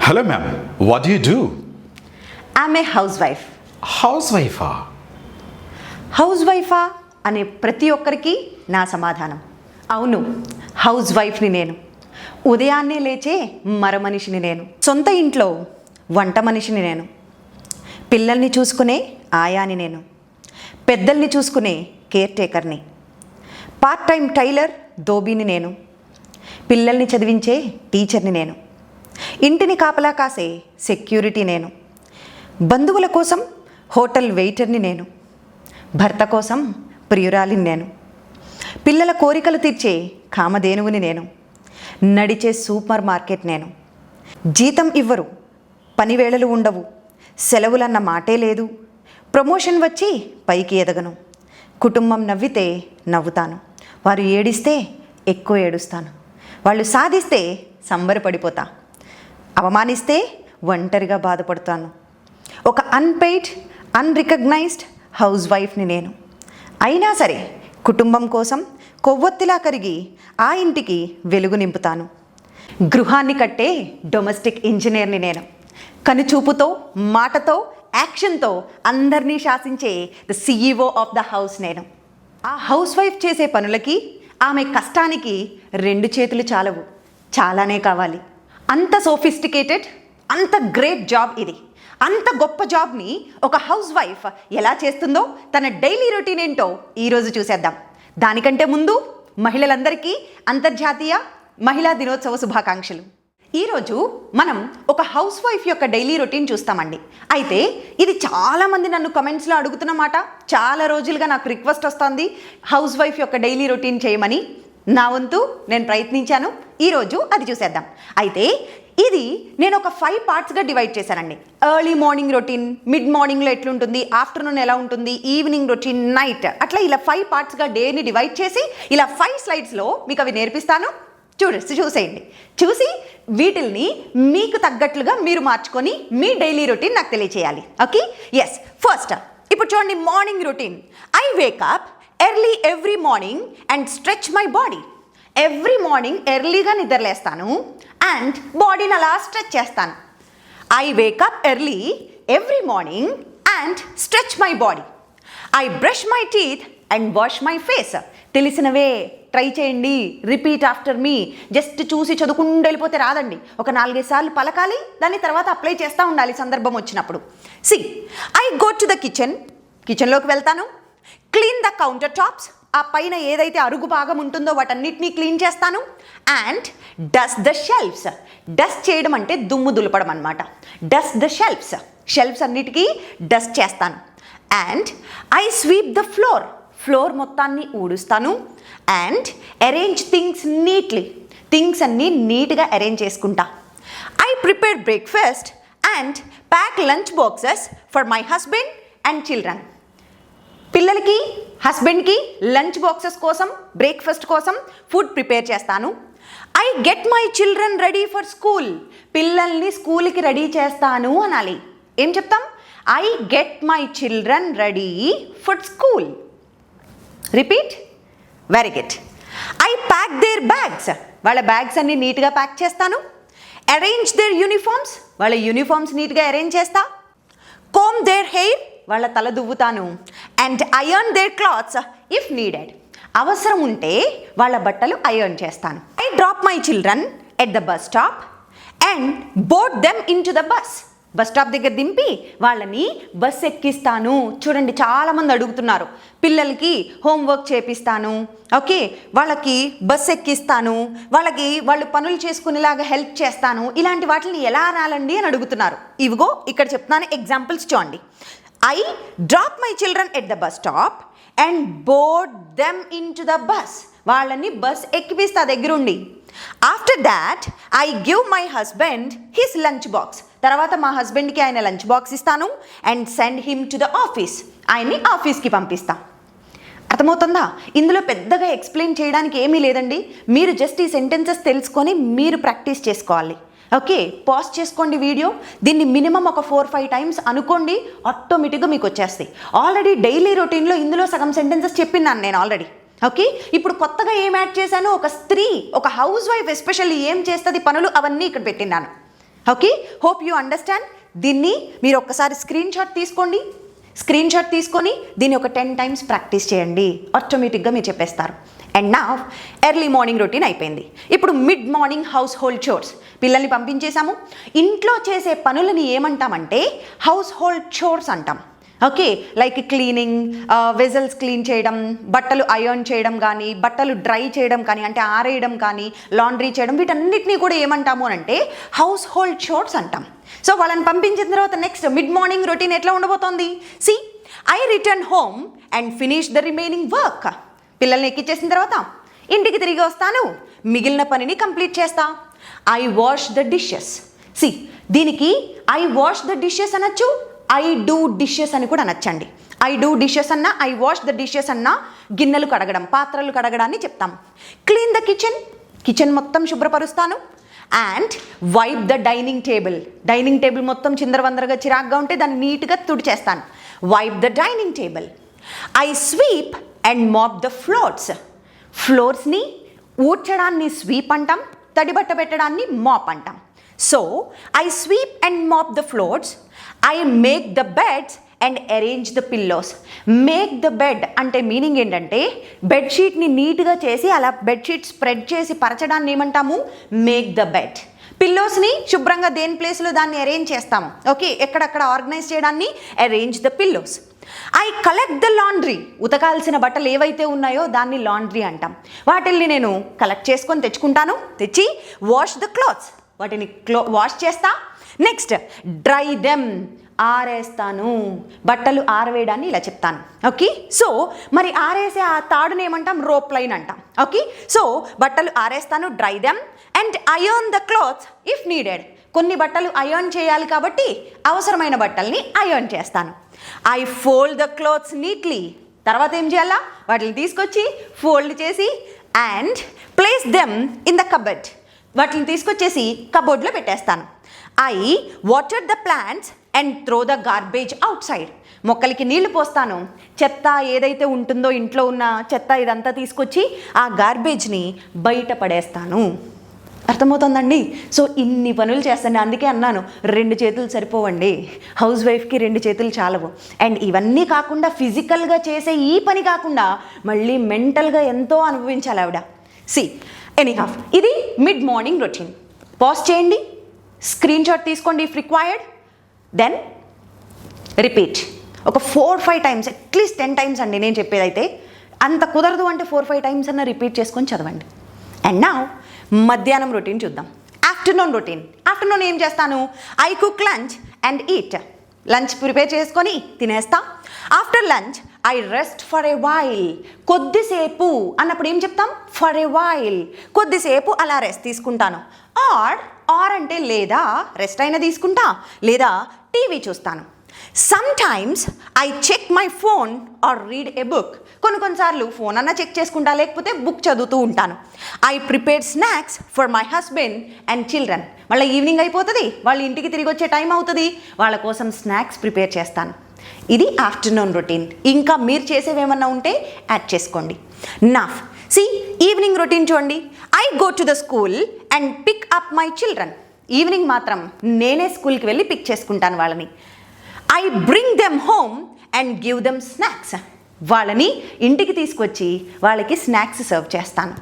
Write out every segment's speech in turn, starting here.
Hello ma'am, what do you do? I'm a housewife. Housewifeా? హౌస్వైఫా అనే ప్రతి ఒక్కరికి నా సమాధానం అవును, హౌస్ వైఫ్ని నేను. ఉదయాన్నే లేచే మరమనిషిని నేను. సొంత ఇంట్లో వంట మనిషిని నేను. పిల్లల్ని చూసుకునే ఆయాని నేను. పెద్దల్ని చూసుకునే కేర్ టేకర్ని. పార్ట్ టైం టైలర్ దోబీని నేను. పిల్లల్ని చదివించే టీచర్ని నేను. ఇంటిని కాపలా కాసే సెక్యూరిటీ నేను. బంధువుల కోసం హోటల్ వెయిటర్ని నేను. భర్త కోసం ప్రియురాలిని నేను. పిల్లల కోరికలు తీర్చే కామధేనువుని నేను. నడిచే సూపర్ మార్కెట్ నేను. జీతం ఇవ్వరు, పనివేళలు ఉండవు, సెలవులన్న మాటే లేదు. ప్రమోషన్ వచ్చి పైకి ఎదగను. కుటుంబం నవ్వితే నవ్వుతాను, వారు ఏడిస్తే ఎక్కువ ఏడుస్తాను. వాళ్ళు సాధిస్తే సంబరపడిపోతా, అవమానిస్తే ఒంటరిగా బాధపడతాను. ఒక అన్పెయిడ్ అన్రికగ్నైజ్డ్ హౌస్ వైఫ్ని నేను. అయినా సరే కుటుంబం కోసం కొవ్వొత్తిలా కరిగి ఆ ఇంటికి వెలుగు నింపుతాను. గృహాన్ని కట్టే డొమెస్టిక్ ఇంజనీర్ని నేను. కనుచూపుతో, మాటతో, యాక్షన్తో అందరినీ శాసించే the CEO of the house నేను. ఆ హౌస్ వైఫ్ చేసే పనులకి, ఆమె కష్టానికి 2 చేతులు చాలవు, చాలానే కావాలి. అంత సోఫిస్టికేటెడ్, అంత గ్రేట్ జాబ్ ఇది. అంత గొప్ప జాబ్ని ఒక హౌస్ వైఫ్ ఎలా చేస్తుందో, తన డైలీ రొటీన్ ఏంటో ఈరోజు చూసేద్దాం. దానికంటే ముందు మహిళలందరికీ అంతర్జాతీయ మహిళా దినోత్సవ శుభాకాంక్షలు. ఈరోజు మనం ఒక హౌస్ వైఫ్ యొక్క డైలీ రొటీన్ చూస్తామండి. అయితే ఇది చాలామంది నన్ను కమెంట్స్లో అడుగుతున్నమాట. చాలా రోజులుగా నాకు రిక్వెస్ట్ వస్తుంది హౌస్ వైఫ్ యొక్క డైలీ రొటీన్ చేయమని. నా వంతు నేను ప్రయత్నించాను. ఈరోజు అది చూసేద్దాం. అయితే ఇది నేను ఒక 5 పార్ట్స్గా డివైడ్ చేశానండి. ఎర్లీ మార్నింగ్ రొటీన్, మిడ్ మార్నింగ్లో ఎట్లుంటుంది, ఆఫ్టర్నూన్ ఎలా ఉంటుంది, ఈవినింగ్ రొటీన్, నైట్, అట్లా ఇలా 5 పార్ట్స్గా డేని డివైడ్ చేసి ఇలా 5 స్లైడ్స్లో మీకు అవి నేర్పిస్తాను. చూసేయండి. చూసి వీటిల్ని మీకు తగ్గట్లుగా మీరు మార్చుకొని మీ డైలీ రొటీన్ నాకు తెలియచేయాలి. Okay, yes. ఫస్ట్ ఇప్పుడు చూడండి, morning routine. I wake up early every morning and stretch my body. Every morning ఎర్లీగా నిద్రలేస్తాను అండ్ బాడీని అలా స్ట్రెచ్ చేస్తాను. I wake up early every morning and stretch my body. I brush my teeth and wash my face. తెలిసినవే, try చేయండి. Repeat after me. Just చూసి చదువుకుంటూ వెళ్ళిపోతే రాదండి. ఒక 4-5 సార్లు పలకాలి, దాని తర్వాత అప్లై చేస్తూ ఉండాలి సందర్భం వచ్చినప్పుడు. See, I go to the కిచెన్లోకి వెళ్తాను. Clean the counter tops. ఆ పైన ఏదైతే అరుగు భాగం ఉంటుందో వాటన్నిటినీ క్లీన్ చేస్తాను. And dust the shelves. Dust చేయడం అంటే దుమ్ము దులపడం అనమాట. డస్ట్ ద షెల్ఫ్స్ అన్నిటికీ డస్ట్ చేస్తాను. And I sweep the floor మొత్తాన్ని ఊడుస్తాను. And arrange things neatly. Things అన్నీ నీట్గా అరేంజ్ చేసుకుంటా. I prepare breakfast and pack lunch boxes for my husband and children. పిల్లలకి, హస్బెండ్కి లంచ్ బాక్సెస్ కోసం, బ్రేక్ఫాస్ట్ కోసం ఫుడ్ ప్రిపేర్ చేస్తాను. I get my children ready for school. పిల్లల్ని స్కూల్కి రెడీ చేస్తాను అనాలి. ఏం చెప్తాం? I get my children ready for school. Repeat. Very good. I pack their bags. వాళ్ళ బ్యాగ్స్ అన్ని నీట్గా ప్యాక్ చేస్తాను. Arrange their uniforms. వాళ్ళ యూనిఫామ్స్ నీట్గా అరేంజ్ చేస్తా. Comb their hair. వాళ్ళ తల దువ్వుతాను. And iron their clothes if needed. అవసరం ఉంటే వాళ్ళ బట్టలు ఐరన్ చేస్తాను. I drop my children at the bus stop and board them in to the bus. Bus stop దగ్గర దింపి వాళ్ళని బస్ ఎక్కిస్తాను. చూడండి, చాలామంది అడుగుతున్నారు. పిల్లలకి హోంవర్క్ చేపిస్తాను, ఓకే, వాళ్ళకి బస్ ఎక్కిస్తాను, వాళ్ళు పనులు చేసుకునేలాగా హెల్ప్ చేస్తాను. ఇలాంటి వాటిని ఎలా అనాలండి అని అడుగుతున్నారు. ఇవిగో ఇక్కడ చెప్తున్నాను ఎగ్జాంపుల్స్ చూడండి. I drop my children at the bus stop and board them into the bus. వాళ్ళని బస్ ఎక్కిపిస్తా దగ్గరుండి. After that I give my husband his lunch box. తర్వాత మా హస్బెండ్కి ఆయన లంచ్ బాక్స్ ఇస్తాను. And send him to the office. ఆయన్ని ఆఫీస్కి పంపిస్తా. అర్థమవుతుందా? ఇందులో పెద్దగా ఎక్స్ప్లెయిన్ చేయడానికి ఏమీ లేదండి. మీరు జస్ట్ ఈ సెంటెన్సెస్ తెలుసుకొని మీరు ప్రాక్టీస్ చేసుకోవాలి. ఓకే, పాజ్ చేసుకోండి వీడియో. దీన్ని మినిమం ఒక 4-5 టైమ్స్ అనుకోండి, ఆటోమేటిక్గా మీకు వచ్చేస్తాయి. ఆల్రెడీ డైలీ రొటీన్లో ఇందులో సగం సెంటెన్సెస్ చెప్పినాను నేను ఆల్రెడీ. ఓకే, ఇప్పుడు కొత్తగా ఏం యాడ్ చేశాను, ఒక స్త్రీ, ఒక హౌస్ వైఫ్ ఎస్పెషల్లీ ఏం చేస్తుంది పనులు, అవన్నీ ఇక్కడ పెట్టినాను. Okay, hope you understand. దీన్ని మీరు ఒక్కసారి స్క్రీన్ షాట్ తీసుకోండి. స్క్రీన్ షాట్ తీసుకొని దీన్ని ఒక 10 టైమ్స్ ప్రాక్టీస్ చేయండి. ఆటోమేటిక్గా మీరు చెప్పేస్తారు. అండ్ నా ఎర్లీ మార్నింగ్ రొటీన్ అయిపోయింది. ఇప్పుడు mid morning house hold chores. పిల్లల్ని పంపించేశాము. ఇంట్లో చేసే పనులని ఏమంటామంటే హౌస్ హోల్డ్ చోర్స్ అంటాం. Okay, like cleaning, vessels clean చేయడం, బట్టలు అయర్న్ చేయడం కానీ, బట్టలు డ్రై చేయడం కానీ, అంటే ఆరేయడం కానీ, లాండ్రీ చేయడం, వీటన్నిటినీ కూడా ఏమంటాము అంటే హౌస్ హోల్డ్ చోర్స్ అంటాం. సో వాళ్ళని పంపించిన తర్వాత నెక్స్ట్ మిడ్ మార్నింగ్ రొటీన్ ఎట్లా ఉండబోతోంది? See, I return home and finish the remaining work. పిల్లల్ని ఎక్కించేసిన తర్వాత ఇంటికి తిరిగి వస్తాను, మిగిలిన పనిని కంప్లీట్ చేస్తా. I wash the dishes. See, దీనికి ఐ వాష్ ద డిషెస్ అనొచ్చు, ఐ డూ డిషెస్ అని కూడా అనొచ్చండి. ఐ డూ డిషెస్ అన్నా, ఐ వాష్ ద డిషెస్ అన్నా గిన్నెలు కడగడం, పాత్రలు కడగడాన్ని చెప్తాం. క్లీన్ ద కిచెన్, కిచెన్ మొత్తం శుభ్రపరుస్తాను. And wipe the dining table, dining table మొత్తం చిందరవందరగా చిరాగ్గా ఉంటే దాన్ని నీట్గా తుడిచేస్తాను. Wipe the dining table. I sweep and mop the floors. ఫ్లోర్స్ని ఊడ్చడాన్ని స్వీప్ అంటాం, తడిబట్ట పెట్టడాన్ని మాప్ అంటాం. So I sweep and mop the floors. I make the beds and arrange the pillows. Make the bed అంటే మీనింగ్ ఏంటంటే బెడ్షీట్ని నీట్గా చేసి అలా బెడ్షీట్ స్ప్రెడ్ చేసి పరచడాన్ని ఏమంటాము? Make the bed. పిల్లోస్ని శుభ్రంగా దేని ప్లేస్లో దాన్ని అరేంజ్ చేస్తాము. ఓకే, ఎక్కడక్కడ ఆర్గనైజ్ చేయడాన్ని arrange the pillows. I collect the laundry. ఉతకాల్సిన బట్టలు ఏవైతే ఉన్నాయో దాన్ని లాండ్రీ అంటాం. వాటిల్ని నేను కలెక్ట్ చేసుకొని తెచ్చుకుంటాను. తెచ్చి వాష్ ద క్లాత్స్, వాటిని వాష్ చేస్తా. నెక్స్ట్ డ్రై దెమ్, ఆరేస్తాను. బట్టలు ఆరవేయడాన్ని ఇలా చెప్తాను. ఓకే, సో మరి ఆరేసే ఆ తాడుని ఏమంటాం? రోప్ లైన్ అంటాం. ఓకే, సో బట్టలు ఆరేస్తాను, dry them. And iron the clothes if needed. కొన్ని బట్టలు అయర్న్ చేయాలి కాబట్టి అవసరమైన బట్టల్ని అయర్న్ చేస్తాను. I fold the clothes neatly. తర్వాత ఏం చేయాలా? వాటిని తీసుకొచ్చి ఫోల్డ్ చేసి and place them in the cupboard. వాటిని తీసుకొచ్చేసి కబోర్డ్లో పెట్టేస్తాను. I water the plants and throw the garbage outside. మొక్కలకి నీళ్లు పోస్తాను. చెత్త ఏదైతే ఉంటుందో ఇంట్లో ఉన్న చెత్త ఇదంతా తీసుకొచ్చి ఆ గార్బేజ్ని బయట పడేస్తాను. అర్థమవుతుందండి? సో ఇన్ని పనులు చేస్తాను. అందుకే అన్నాను 2 చేతులు సరిపోవండి, హౌస్ వైఫ్కి 2 చేతులు చాలవు. అండ్ ఇవన్నీ కాకుండా ఫిజికల్గా చేసే ఈ పని కాకుండా మళ్ళీ మెంటల్గా ఎంతో అనుభవించాలి ఆవిడ. సి, ఎనీహాఫ్ ఇది మిడ్ మార్నింగ్ రొటీన్. పాజ్ చేయండి, స్క్రీన్ షాట్ తీసుకోండి ఇఫ్ రిక్వైర్డ్, దెన్ రిపీట్ ఒక 4-5 టైమ్స్, అట్లీస్ట్ 10 టైమ్స్ అండి నేను చెప్పేదైతే. అంత కుదరదు అంటే 4-5 టైమ్స్ అన్న రిపీట్ చేసుకొని చదవండి. అండ్ నౌ మధ్యాహ్నం రొటీన్ చూద్దాం. Afternoon routine. ఆఫ్టర్నూన్ ఏం చేస్తాను? I cook lunch and eat. Lunch prepare చేసుకొని తినేస్తా. After lunch I rest for a while. కొద్దిసేపు అన్నప్పుడు ఏం చెప్తాం? ఫర్ ఎ వైల్, కొద్దిసేపు అలా రెస్ట్ తీసుకుంటాను. ఆర్ అంటే లేదా రెస్ట్ అయినా తీసుకుంటా, లేదా టీవీ చూస్తాను. Sometimes I check my phone or read a book. కొన్నిసార్లు ఫోన్ అన్నా చెక్ చేసుకుంటా, లేకపోతే బుక్ చదువుతూ ఉంటాను. I prepare snacks for my husband and children. మళ్ళీ ఈవినింగ్ అయిపోతుంది, వాళ్ళు ఇంటికి తిరిగి వచ్చే టైం అవుతుంది, వాళ్ళ కోసం స్నాక్స్ ప్రిపేర్ చేస్తాను. ఇది ఆఫ్టర్నూన్ రొటీన్. ఇంకా మీరు చేసేవేమన్నా ఉంటే యాడ్ చేసుకోండి. నాఫ్ సి, ఈవినింగ్ రొటీన్ చూడండి. I go to the school and pick up my children. Evening మాత్రం నేనే స్కూల్కి వెళ్ళి పిక్ చేసుకుంటాను వాళ్ళని. I bring them home and give them snacks. వాళ్ళని ఇంటికి తీసుకొచ్చి వాళ్ళకి స్నాక్స్ సర్వ్ చేస్తాను.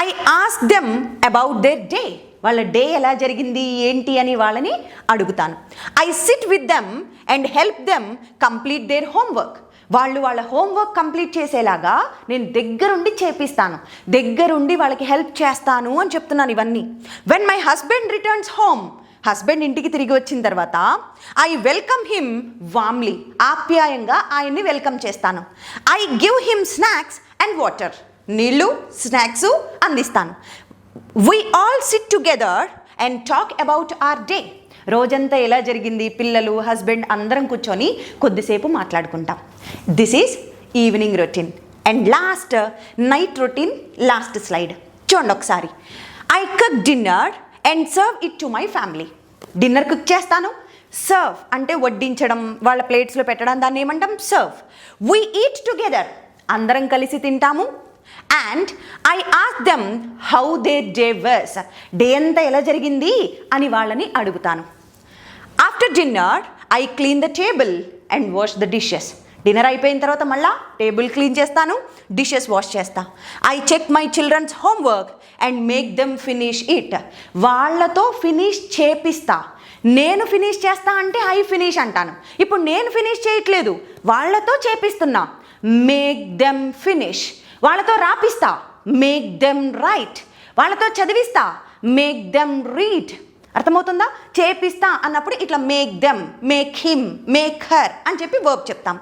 I ask them about their day. వాళ్ళ డే ఎలా జరిగింది ఏంటి అని వాళ్ళని అడుగుతాను. I sit with them and help them complete their homework. వాళ్ళు వాళ్ళ హోంవర్క్ కంప్లీట్ చేసేలాగా నేను దగ్గరుండి చేపిస్తాను, దగ్గరుండి వాళ్ళకి హెల్ప్ చేస్తాను అని చెప్తున్నాను ఇవన్నీ. When my husband returns home, husband ఇంటికి తిరిగి వచ్చిన తర్వాత ఐ వెల్కమ్ హిమ్ వామ్లీ. ఆప్యాయంగా ఆయన్ని వెల్కమ్ చేస్తాను. I give him snacks and water. నీళ్ళు స్నాక్స్ అందిస్తాను. We all SIT together and talk about our day. రోజంతా ఎలా జరిగింది, పిల్లలు హస్బెండ్ అందరం కూర్చొని కొద్దిసేపు మాట్లాడుకుంటాం. This is evening routine. And last night routine. Last slide చూడండి ఒకసారి. I cook dinner and serve it to my family. Dinner cook చేస్తాను. సర్వ్ అంటే వడ్డించడం, వాళ్ళ ప్లేట్స్లో పెట్టడం, దాన్ని ఏమంటాం? సర్వ్. We eat together. అందరం కలిసి తింటాము. And I ask them how their day was. Day అంతా ఎలా జరిగింది అని వాళ్ళని అడుగుతాను. After dinner I clean the table and wash the dishes. Dinner అయిపోయిన తర్వాత మళ్ళా టేబుల్ క్లీన్ చేస్తాను, డిషెస్ వాష్ చేస్తా. I check my children's homework and make them finish it. వాళ్ళతో ఫినిష్ చేపిస్తా. నేను ఫినిష్ చేస్తా అంటే ఐ ఫినిష్ అంటాను. ఇప్పుడు నేను ఫినిష్ చేయట్లేదు, వాళ్ళతో చేపిస్తున్నా. Make them finish. వాళ్ళతో రాపిస్తా. Make them right. వాళ్ళతో చదివిస్తా. Make them read. అర్థమవుతుందా? చేపిస్తా అన్నప్పుడు ఇట్లా make them, make him, make her అని చెప్పి వర్బ్ చెప్తాం.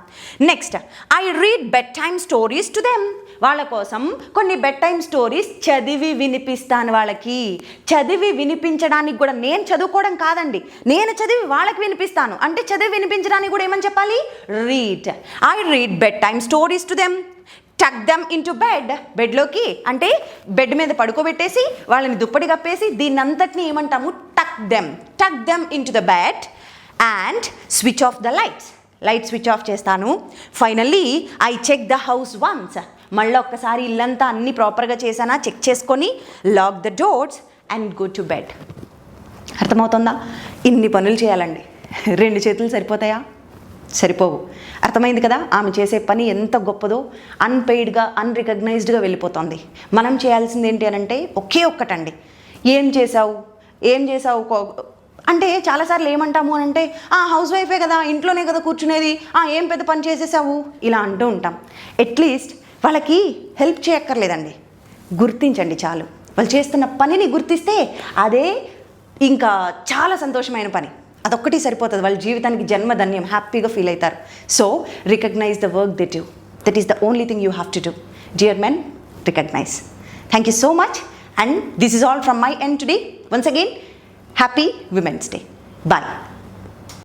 Next I read bed time stories to them. వాళ్ళ కోసం కొన్ని బెడ్ టైమ్ స్టోరీస్ చదివి వినిపిస్తాను వాళ్ళకి. చదివి వినిపించడానికి కూడా నేను చదువుకోవడం కాదండి, నేను చదివి వాళ్ళకి వినిపిస్తాను. అంటే చదివి వినిపించడానికి కూడా ఏమని చెప్పాలి? Read. I read bed time stories to them. Tuck them into bed. బెడ్లోకి అంటే బెడ్ మీద పడుకోబెట్టేసి వాళ్ళని దుప్పటి కప్పేసి దీన్ని అంతటిని ఏమంటాము? Tuck them. Tuck them into the bed and switch off the lights. Light switch off చేస్తాను. Finally I check the house once. మళ్ళీ ఒక్కసారి ఇల్లంతా అన్నీ ప్రాపర్గా చేశానా చెక్ చేసుకొని lock the doors and go to bed. అర్థమవుతుందా? ఇన్ని పనులు చేయాలండి. 2 చేతులు సరిపోతాయా? సరిపోవు. అర్థమైంది కదా ఆమె చేసే పని ఎంత గొప్పదో. అన్పెయిడ్గా, అన్రికగ్నైజ్డ్గా వెళ్ళిపోతుంది. మనం చేయాల్సింది ఏంటి అని అంటే ఒకే ఒక్కటండి. ఏం చేసావు అంటే చాలాసార్లు ఏమంటాము అని అంటే హౌస్ వైఫే కదా, ఇంట్లోనే కదా కూర్చునేది, ఏం పెద్ద పని చేసేసావు ఇలా అంటూ ఉంటాం. అట్లీస్ట్ వాళ్ళకి హెల్ప్ చేయక్కర్లేదండి, గుర్తించండి చాలు. వాళ్ళు చేస్తున్న పనిని గుర్తిస్తే అదే ఇంకా చాలా సంతోషమైన పని. అదొక్కటి సరిపోతుంది. వాళ్ళ జీవితానికి జన్మధన్యం, హ్యాపీగా ఫీల్ అవుతారు. So recognise the work that you, that is the only thing you have to do. Dear men, recognise. Thank you so much and this is all from my end today. Once again, happy Women's Day. Bye.